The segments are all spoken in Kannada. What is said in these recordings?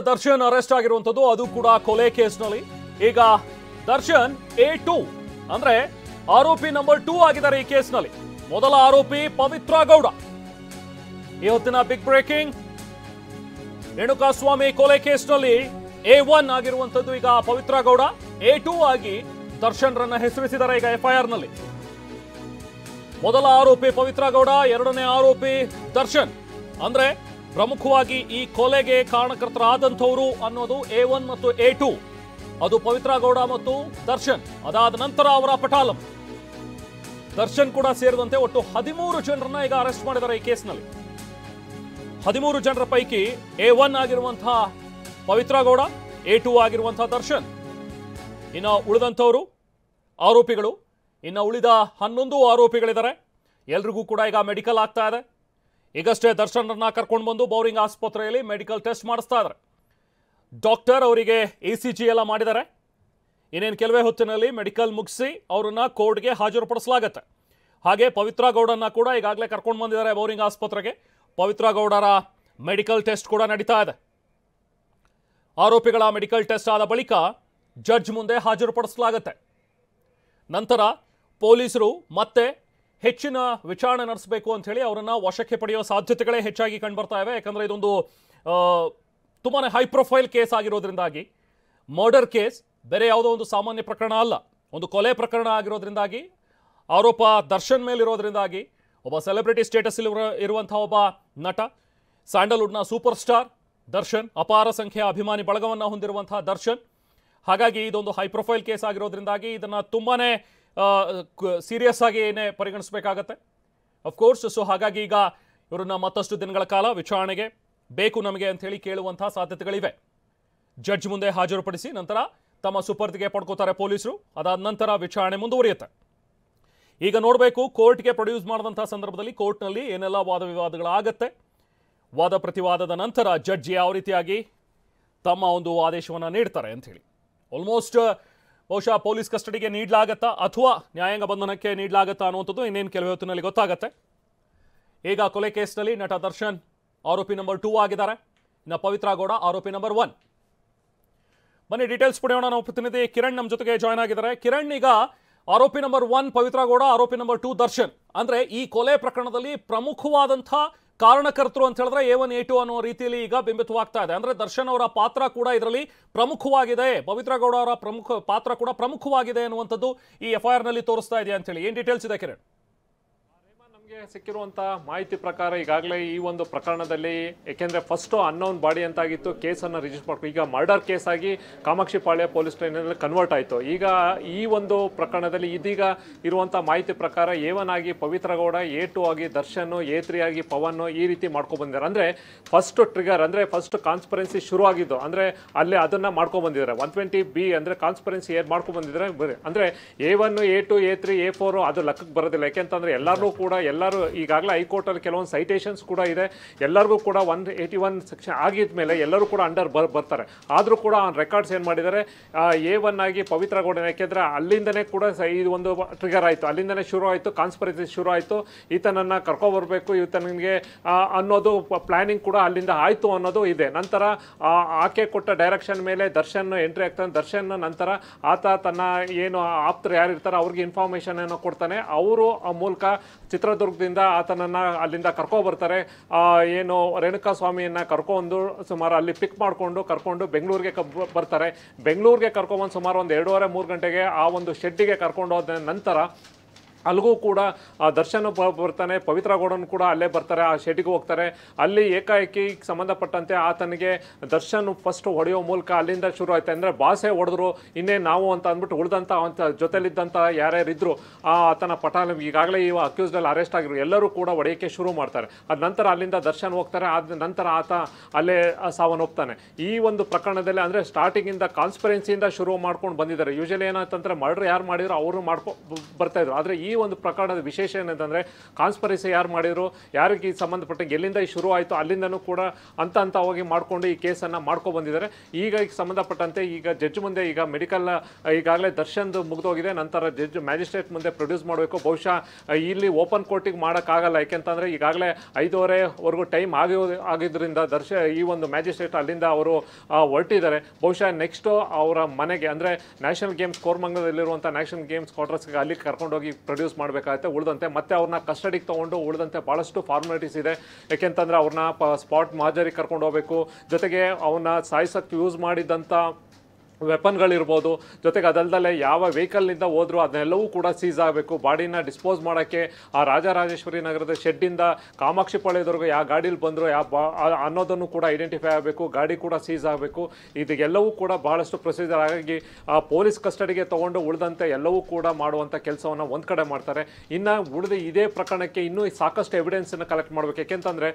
ದರ್ಶನ್ ಅರೆಸ್ಟ್ ಆಗಿರುವಂತದ್ದು ಅದು ಕೂಡ ಕೊಲೆ ಕೇಸ್ನಲ್ಲಿ. ಈಗ ದರ್ಶನ್ A2 ಅಂದ್ರೆ ಆರೋಪಿ ನಂಬರ್ 2 ಆಗಿದ್ದಾರೆ ಈ ಕೇಸ್ನಲ್ಲಿ. ಮೊದಲ ಆರೋಪಿ ಪವಿತ್ರ ಗೌಡ. ಈ ಹೊತ್ತಿನ ಬಿಗ್ ಬ್ರೇಕಿಂಗ್, ರೇಣುಕಾಸ್ವಾಮಿ ಕೊಲೆ ಕೇಸ್ನಲ್ಲಿ A1 ಆಗಿರುವಂತದ್ದು ಈಗ ಪವಿತ್ರ ಗೌಡ. A2 ಆಗಿ ದರ್ಶನ್ ರನ್ನ ಹೆಸರಿಸಿದ್ದಾರೆ ಈಗ FIR ನಲ್ಲಿ. ಮೊದಲ ಆರೋಪಿ ಪವಿತ್ರ ಗೌಡ, ಎರಡನೇ ಆರೋಪಿ ದರ್ಶನ್. ಅಂದ್ರೆ ಪ್ರಮುಖವಾಗಿ ಈ ಕೊಲೆಗೆ ಕಾರಣಕರ್ತರಾದಂಥವರು ಅನ್ನೋದು A1 ಮತ್ತು A2. ಅದು ಪವಿತ್ರ ಗೌಡ ಮತ್ತು ದರ್ಶನ್. ಅದಾದ ನಂತರ ಅವರ ಪಟಾಲಂ ದರ್ಶನ್ ಕೂಡ ಸೇರಿದಂತೆ ಒಟ್ಟು 13 ಜನರನ್ನ ಈಗ ಅರೆಸ್ಟ್ ಮಾಡಿದ್ದಾರೆ ಈ ಕೇಸ್ನಲ್ಲಿ. 13 ಜನರ ಪೈಕಿ A1 ಆಗಿರುವಂತಹ ಪವಿತ್ರ ಗೌಡ, A2 ಆಗಿರುವಂತಹ ದರ್ಶನ್. ಇನ್ನು ಉಳಿದಂಥವರು ಆರೋಪಿಗಳು, ಇನ್ನು ಉಳಿದ 11 ಆರೋಪಿಗಳಿದ್ದಾರೆ. ಎಲ್ರಿಗೂ ಕೂಡ ಈಗ ಮೆಡಿಕಲ್ ಆಗ್ತಾ ಇದೆ. ಈಗಷ್ಟೇ ದರ್ಶನ್ರನ್ನ ಕರ್ಕೊಂಡು ಬಂದು ಬೌರಿಂಗ್ ಆಸ್ಪತ್ರೆಯಲ್ಲಿ ಮೆಡಿಕಲ್ ಟೆಸ್ಟ್ ಮಾಡಿಸ್ತಾ ಇದ್ದಾರೆ. ಡಾಕ್ಟರ್ ಅವರಿಗೆ ECG ಎಲ್ಲ ಮಾಡಿದ್ದಾರೆ. ಇನ್ನೇನು ಕೆಲವೇ ಹೊತ್ತಿನಲ್ಲಿ ಮೆಡಿಕಲ್ ಮುಗಿಸಿ ಅವರನ್ನ ಕೋರ್ಟ್ಗೆ ಹಾಜರುಪಡಿಸಲಾಗುತ್ತೆ. ಹಾಗೆ ಪವಿತ್ರ ಗೌಡನ್ನ ಕೂಡ ಈಗಾಗಲೇ ಕರ್ಕೊಂಡು ಬಂದಿದ್ದಾರೆ ಬೌರಿಂಗ್ ಆಸ್ಪತ್ರೆಗೆ. ಪವಿತ್ರ ಗೌಡರ ಮೆಡಿಕಲ್ ಟೆಸ್ಟ್ ಕೂಡ ನಡೀತಾ ಇದೆ. ಆರೋಪಿಗಳ ಮೆಡಿಕಲ್ ಟೆಸ್ಟ್ ಆದ ಬಳಿಕ ಜಡ್ಜ್ ಮುಂದೆ ಹಾಜರುಪಡಿಸಲಾಗುತ್ತೆ. ನಂತರ ಪೊಲೀಸರು ಮತ್ತೆ ಹೆಚ್ಚಿನ ವಿಚಾರಣೆ ನಡೆಸಬೇಕು ಅಂತ ಹೇಳಿ ಅವರನ್ನ ವಶಕ್ಕೆ ಪಡೆಯುವ ಸಾಧ್ಯತೆಗಳೇ ಹೆಚ್ಚಾಗಿ ಕಂಡುಬರ್ತಾ ಇವೆ. ಯಾಕಂದ್ರೆ ಇದೊಂದು ತುಂಬಾನೇ ಹೈ ಪ್ರೊಫೈಲ್ ಕೇಸ್ ಆಗಿರೋದ್ರಿಂದಾಗಿ, ಮರ್ಡರ್ ಕೇಸ್, ಬೇರೆ ಯಾವುದೋ ಒಂದು ಸಾಮಾನ್ಯ ಪ್ರಕರಣ ಅಲ್ಲ, ಒಂದು ಕೊಲೆ ಪ್ರಕರಣ ಆಗಿರೋದ್ರಿಂದಾಗಿ, ಆರೋಪ ದರ್ಶನ್ ಮೇಲಿರೋದ್ರಿಂದಾಗಿ, ಒಬ್ಬ ಸೆಲೆಬ್ರಿಟಿ ಸ್ಟೇಟಸ್ ಇರುವಂತಹ ಒಬ್ಬ ನಟ, ಸ್ಯಾಂಡಲ್ವುಡ್ನ ಸೂಪರ್ ಸ್ಟಾರ್ ದರ್ಶನ್, ಅಪಾರ ಸಂಖ್ಯೆಯ ಅಭಿಮಾನಿ ಬಳಗವನ್ನು ಹೊಂದಿರುವಂತಹ ದರ್ಶನ್. ಹಾಗಾಗಿ ಇದೊಂದು ಹೈ ಪ್ರೊಫೈಲ್ ಕೇಸ್ ಆಗಿರೋದ್ರಿಂದಾಗಿ ಇದನ್ನ ತುಂಬಾನೇ ಸೀರಿಯಸ್ ಆಗಿನೇ ಪರಿಗಣಿಸಬೇಕಾಗತ್ತೆ ಅಫ್ಕೋರ್ಸ್. ಸೊ ಹಾಗಾಗಿ ಈಗ ಇವರನ್ನ ಮತ್ತಷ್ಟು ದಿನಗಳ ಕಾಲ ವಿಚಾರಣೆಗೆ ಬೇಕು ನಮಗೆ ಅಂತ ಹೇಳಿ ಕೇಳುವಂತಹ ಸಾಧ್ಯತೆಗಳಿವೆ. ಜಡ್ಜ್ ಮುಂದೆ ಹಾಜರುಪಡಿಸಿ ನಂತರ ತಮ್ಮ ಸುಪರ್ದಿಗೆ ಪಡ್ಕೋತಾರೆ ಪೊಲೀಸರು. ಅದಾದ ನಂತರ ವಿಚಾರಣೆ ಮುಂದುವರಿಯುತ್ತೆ. ಈಗ ನೋಡಬೇಕು ಕೋರ್ಟ್ಗೆ ಪ್ರೊಡ್ಯೂಸ್ ಮಾಡಿದಂತಹ ಸಂದರ್ಭದಲ್ಲಿ ಕೋರ್ಟ್ನಲ್ಲಿ ಏನೆಲ್ಲ ವಾದ ವಿವಾದಗಳಾಗತ್ತೆ. ವಾದ ಪ್ರತಿವಾದದ ನಂತರ ಜಡ್ಜ್ ಯಾವ ರೀತಿಯಾಗಿ ತಮ್ಮ ಒಂದು ಆದೇಶವನ್ನು ನೀಡ್ತಾರೆ ಅಂತ ಹೇಳಿ. ಆಲ್ಮೋಸ್ಟ್ ಬಹುಶಃ ಪೊಲೀಸ್ ಕಸ್ಟಡಿಗೆ ನೀಡಲಾಗತ್ತಾ ಅಥವಾ ನ್ಯಾಯಾಂಗ ಬಂಧನಕ್ಕೆ ನೀಡಲಾಗತ್ತಾ ಅನ್ನುವಂಥದ್ದು ಇನ್ನೇನು ಕೆಲವೇ ಹೊತ್ತಿನಲ್ಲಿ ಗೊತ್ತಾಗತ್ತೆ. ಈಗ ಕೊಲೆ ಕೇಸ್ನಲ್ಲಿ ನಟ ದರ್ಶನ್ ಆರೋಪಿ ನಂಬರ್ 2 ಆಗಿದ್ದಾರೆ. ಇನ್ನು ಪವಿತ್ರ ಗೌಡ ಆರೋಪಿ ನಂಬರ್ 1. ಬನ್ನಿ ಡೀಟೇಲ್ಸ್ ಪಡೆಯೋಣ. ನಾವು ಪ್ರತಿನಿಧಿ ಕಿರಣ್ ನಮ್ಮ ಜೊತೆಗೆ ಜಾಯ್ನ್ ಆಗಿದ್ದಾರೆ. ಕಿರಣ್, ಈಗ ಆರೋಪಿ ನಂಬರ್ 1 ಪವಿತ್ರ ಗೌಡ, ಆರೋಪಿ ನಂಬರ್ 2 ದರ್ಶನ್. ಅಂದ್ರೆ ಈ ಕೊಲೆ ಪ್ರಕರಣದಲ್ಲಿ ಪ್ರಮುಖವಾದಂತಹ ಕಾರಣಕರ್ತರು ಅಂತ ಹೇಳಿದ್ರೆ A1 A2 ಅನ್ನೋ ರೀತಿಯಲ್ಲಿ ಈಗ ಬಿಂಬಿತವಾಗ್ತಾ ಇದೆ. ಅಂದ್ರೆ ದರ್ಶನ್ ಅವರ ಪಾತ್ರ ಕೂಡ ಇದರಲ್ಲಿ ಪ್ರಮುಖವಾಗಿದೆ, ಪವಿತ್ರ ಗೌಡ ಅವರ ಪಾತ್ರ ಕೂಡ ಪ್ರಮುಖವಾಗಿದೆ ಅನ್ನುವಂಥದ್ದು ಈ FIR ನಲ್ಲಿ ತೋರಿಸ್ತಾ ಇದೆಯಾ ಅಂತ ಹೇಳಿ ಏನ್ ಡೀಟೇಲ್ಸ್ ಇದೆ ಕಿರಣ್? ನಮಗೆ ಸಿಕ್ಕಿರುವಂತಹ ಮಾಹಿತಿ ಪ್ರಕಾರ ಈಗಾಗಲೇ ಈ ಒಂದು ಪ್ರಕರಣದಲ್ಲಿ, ಯಾಕೆಂದ್ರೆ ಫಸ್ಟ್ ಅನ್ನೋನ್ ಬಾಡಿ ಅಂತಾಗಿತ್ತು, ಕೇಸನ್ನು ರಿಜಿಸ್ಟರ್ ಮಾಡ್ಕೊಂಡು ಈಗ ಮರ್ಡರ್ ಕೇಸ್ ಆಗಿ ಕಾಮಾಕ್ಷಿಪಾಳ್ಯ ಪೊಲೀಸ್ ಸ್ಟೇಷನ್ನಲ್ಲಿ ಕನ್ವರ್ಟ್ ಆಯಿತು. ಈಗ ಈ ಒಂದು ಪ್ರಕರಣದಲ್ಲಿ ಇದೀಗ ಇರುವಂತಹ ಮಾಹಿತಿ ಪ್ರಕಾರ A1 ಆಗಿ ಪವಿತ್ರ ಗೌಡ, A2 ಆಗಿ ದರ್ಶನ್, A3 ಆಗಿ ಪವನ್ ಈ ರೀತಿ ಮಾಡ್ಕೊಂಡು ಬಂದಿದ್ದಾರೆ. ಅಂದ್ರೆ ಫಸ್ಟ್ ಟ್ರಿಗರ್, ಅಂದ್ರೆ ಫಸ್ಟ್ ಕಾನ್ಸ್ಪರೆನ್ಸಿ ಶುರು ಆಗಿದ್ದು ಅಂದ್ರೆ ಅಲ್ಲೇ ಅದನ್ನ ಮಾಡ್ಕೊಂಡು ಬಂದಿದ್ದಾರೆ. 120B ಅಂದ್ರೆ ಕಾನ್ಸ್ಪರೆನ್ಸಿ ಏನ್ ಮಾಡ್ಕೊಂಡು ಬಂದಿದ್ದಾರೆ. ಅಂದ್ರೆ A1 A2 A3 A4 ಅದು ಲೆಕ್ಕಕ್ಕೆ ಬರೋದಿಲ್ಲ. ಯಾಕೆಂತಂದ್ರೆ ಎಲ್ಲರೂ ಕೂಡ ಎಲ್ಲರೂ ಈಗಾಗಲೇ ಹೈಕೋರ್ಟಲ್ಲಿ ಕೆಲವೊಂದು ಸೈಟೇಷನ್ಸ್ ಕೂಡ ಇದೆ. ಎಲ್ಲರಿಗೂ ಕೂಡ 181 ಸೆಕ್ಷನ್ ಆಗಿದ್ಮೇಲೆ ಎಲ್ಲರೂ ಕೂಡ ಅಂಡರ್ ಬರ್ತಾರೆ. ಆದರೂ ಕೂಡ ರೆಕಾರ್ಡ್ಸ್ ಏನು ಮಾಡಿದ್ದಾರೆ, A1 ಆಗಿ ಪವಿತ್ರ ಗೌಡ, ಯಾಕೆಂದರೆ ಅಲ್ಲಿಂದನೇ ಕೂಡ ಇದು ಒಂದು ಟ್ರಿಗರ್ ಆಯಿತು, ಅಲ್ಲಿಂದನೇ ಶುರು ಆಯಿತು, ಕಾನ್ಸ್ಪರೆನ್ಸಿ ಶುರು ಆಯಿತು. ಈತನನ್ನು ಕರ್ಕೊಬರ್ಬೇಕು, ಈತನಿಗೆ ಅನ್ನೋದು ಪ್ಲಾನಿಂಗ್ ಕೂಡ ಅಲ್ಲಿಂದ ಆಯಿತು ಅನ್ನೋದು ಇದೆ. ನಂತರ ಆಕೆ ಕೊಟ್ಟ ಡೈರೆಕ್ಷನ್ ಮೇಲೆ ದರ್ಶನ್ ಎಂಟ್ರಿ ಆಗ್ತಾನೆ. ದರ್ಶನ್ ನಂತರ ಆತ ತನ್ನ ಏನು ಆಪ್ತರು ಯಾರಿರ್ತಾರೆ ಅವ್ರಿಗೆ ಇನ್ಫಾರ್ಮೇಷನ್ ಏನೋ ಕೊಡ್ತಾನೆ. ಅವರು ಆ ಮೂಲಕ ಚಿತ್ರದುರ್ಗದಿಂದ ಆತನನ್ನ ಅಲ್ಲಿಂದ ಕರ್ಕೊಬರ್ತಾರೆ. ಏನು ರೇಣುಕಾಸ್ವಾಮಿಯನ್ನ ಕರ್ಕೊಂಡು ಸುಮಾರು ಅಲ್ಲಿ ಪಿಕ್ ಮಾಡಿಕೊಂಡು ಕರ್ಕೊಂಡು ಬೆಂಗಳೂರಿಗೆ ಬರ್ತಾರೆ. ಬೆಂಗಳೂರಿಗೆ ಕರ್ಕೊಂಬಂದು ಸುಮಾರು ಒಂದು 2:30-3 ಗಂಟೆಗೆ ಆ ಒಂದು ಶೆಡ್ಡಿಗೆ ಕರ್ಕೊಂಡು ಹೋದ ನಂತರ ಅಲ್ಲಿಗೂ ಕೂಡ ದರ್ಶನ್ ಬರ್ತಾನೆ, ಪವಿತ್ರ ಗೌಡನ್ ಕೂಡ ಅಲ್ಲೇ ಬರ್ತಾರೆ, ಆ ಶೆಡ್ಗೆ ಹೋಗ್ತಾರೆ. ಅಲ್ಲಿ ಏಕಾಏಕಿ ಸಂಬಂಧಪಟ್ಟಂತೆ ಆತನಿಗೆ ದರ್ಶನ್ ಫಸ್ಟ್ ಹೊಡೆಯೋ ಮೂಲಕ ಅಲ್ಲಿಂದ ಶುರು ಆಯ್ತು. ಅಂದರೆ ಬಾಸೆ ಹೊಡೆದ್ರು, ಇನ್ನೇ ನಾವು ಅಂತ ಅಂದ್ಬಿಟ್ಟು ಉಳಿದಂಥ ಜೊತೆಲಿದ್ದಂಥ ಯಾರ್ಯಾರಿದ್ರು ಆತನ ಪಟಾಲ ಈಗಾಗಲೇ ಇವ ಅಕ್ಯೂಸ್ಡಲ್ಲಿ ಅರೆಸ್ಟ್ ಆಗಿರು ಎಲ್ಲರೂ ಕೂಡ ಹೊಡೆಯೋಕ್ಕೆ ಶುರು ಮಾಡ್ತಾರೆ. ಅದ ನಂತರ ಅಲ್ಲಿಂದ ದರ್ಶನ್ ಹೋಗ್ತಾರೆ. ಆದ ನಂತರ ಆತ ಅಲ್ಲೇ ಸಾವನ್ನೊಪ್ತಾನೆ. ಈ ಒಂದು ಪ್ರಕರಣದಲ್ಲಿ ಅಂದರೆ ಸ್ಟಾರ್ಟಿಂಗಿಂದ ಕಾನ್ಸ್ಪರೆನ್ಸಿಯಿಂದ ಶುರು ಮಾಡ್ಕೊಂಡು ಬಂದಿದ್ದಾರೆ. ಯೂಶಲಿ ಏನಂತಂದರೆ ಮರ್ಡರ್ ಯಾರು ಮಾಡಿದ್ರು ಅವರು ಬರ್ತಾಯಿದ್ರು. ಆದರೆ ಈ ಈ ಒಂದು ಪ್ರಕರಣದ ವಿಶೇಷ ಏನಂತಂದರೆ ಕಾನ್ಸ್ಪರೆಸಿ ಯಾರು ಮಾಡಿದ್ರು, ಯಾರಿಗೆ ಸಂಬಂಧಪಟ್ಟಂಗೆ ಎಲ್ಲಿಂದ ಶುರು ಆಯಿತು ಅಲ್ಲಿಂದನೂ ಕೂಡ ಹಂತವಾಗಿ ಮಾಡಿಕೊಂಡು ಈ ಕೇಸನ್ನು ಮಾಡ್ಕೊ ಬಂದಿದ್ದಾರೆ. ಈಗ ಸಂಬಂಧಪಟ್ಟಂತೆ ಈಗ ಜಡ್ಜ್ ಮುಂದೆ ಈಗ ಮೆಡಿಕಲ್ ಈಗಾಗಲೇ ದರ್ಶನ್ದು ಮುಗಿದೋಗಿದೆ. ನಂತರ ಜಡ್ಜ್ ಮ್ಯಾಜಿಸ್ಟ್ರೇಟ್ ಮುಂದೆ ಪ್ರೊಡ್ಯೂಸ್ ಮಾಡಬೇಕು. ಬಹುಶಃ ಇಲ್ಲಿ ಓಪನ್ ಕೋರ್ಟಿಗೆ ಮಾಡೋಕ್ಕಾಗಲ್ಲ, ಯಾಕೆಂತಂದರೆ ಈಗಾಗಲೇ 5:30ವರೆಗೂ ಟೈಮ್ ಆಗಿದ್ದರಿಂದ ಈ ಒಂದು ಮ್ಯಾಜಿಸ್ಟ್ರೇಟ್ ಅಲ್ಲಿಂದ ಅವರು ಹೊರಟಿದ್ದಾರೆ. ಬಹುಶಃ ನೆಕ್ಸ್ಟ್ ಅವರ ಮನೆಗೆ ಅಂದರೆ ನ್ಯಾಷನಲ್ ಗೇಮ್ಸ್ ಕೋರ್ಮಂಗಲದಲ್ಲಿರುವಂಥ ನ್ಯಾಷನಲ್ ಗೇಮ್ಸ್ ಕ್ವಾರ್ಟರ್ಸ್ಗೆ ಅಲ್ಲಿ ಕರ್ಕೊಂಡೋಗಿ ಪ್ರೊಡ್ಯೂಸ್ ಮಾಡಬೇಕಾಗುತ್ತೆ. ಉಳಿದಂತೆ ಮತ್ತೆ ಅವ್ರನ್ನ ಕಸ್ಟಡಿಗೆ ತೊಗೊಂಡು ಉಳಿದಂತೆ ಭಾಳಷ್ಟು ಫಾರ್ಮಾಲಿಟೀಸ್ ಇದೆ. ಯಾಕೆಂತಂದರೆ ಅವ್ರನ್ನ ಸ್ಪಾಟ್ ಮಹಾಜರಿಗೆ ಕರ್ಕೊಂಡು ಹೋಗಬೇಕು. ಜೊತೆಗೆ ಅವನ್ನ ಸಾಯಿಸೋಕ್ಕೆ ಯೂಸ್ ಮಾಡಿದಂಥ ವೆಪನ್ಗಳಿರ್ಬೋದು, ಜೊತೆಗೆ ಅದಲ್ದಲ್ಲೇ ಯಾವ ವೆಹಿಕಲ್ನಿಂದ ಹೋದ್ರು ಅದನ್ನೆಲ್ಲವೂ ಕೂಡ ಸೀಸ್ ಆಗಬೇಕು. ಬಾಡಿನ ಡಿಸ್ಪೋಸ್ ಮಾಡೋಕ್ಕೆ ಆ ರಾಜರಾಜೇಶ್ವರಿ ನಗರದ ಶೆಡ್ಡಿಂದ ಕಾಮಾಕ್ಷಿ ಪಾಳ್ಯದವರೆಗೂ ಯಾವ ಗಾಡೀಲಿ ಬಂದರು ಅನ್ನೋದನ್ನು ಕೂಡ ಐಡೆಂಟಿಫೈ ಆಗಬೇಕು. ಗಾಡಿ ಕೂಡ ಸೀಸ್ ಆಗಬೇಕು. ಇದೆಲ್ಲವೂ ಕೂಡ ಬಹಳಷ್ಟು ಪ್ರೊಸೀಜರ್ ಆಗಿ ಪೊಲೀಸ್ ಕಸ್ಟಡಿಗೆ ತೊಗೊಂಡು ಉಳಿದಂತೆ ಎಲ್ಲವೂ ಕೂಡ ಮಾಡುವಂಥ ಕೆಲಸವನ್ನು ಒಂದು ಕಡೆ ಮಾಡ್ತಾರೆ. ಇನ್ನು ಉಳಿದ ಇದೇ ಪ್ರಕರಣಕ್ಕೆ ಇನ್ನೂ ಸಾಕಷ್ಟು ಎವಿಡೆನ್ಸನ್ನು ಕಲೆಕ್ಟ್ ಮಾಡಬೇಕು. ಯಾಕೆಂತಂದರೆ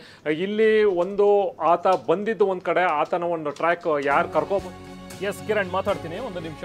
ಇಲ್ಲಿ ಒಂದು ಆತ ಬಂದಿದ್ದು ಒಂದು ಕಡೆ, ಆತನ ಒಂದು ಟ್ರ್ಯಾಕ್ ಯಾರು ಕರ್ಕೊಬಂದು ಎಸ್ ಕಿರಣ್ ಮಾತಾಡ್ತೀನಿ ಒಂದು ನಿಮಿಷ.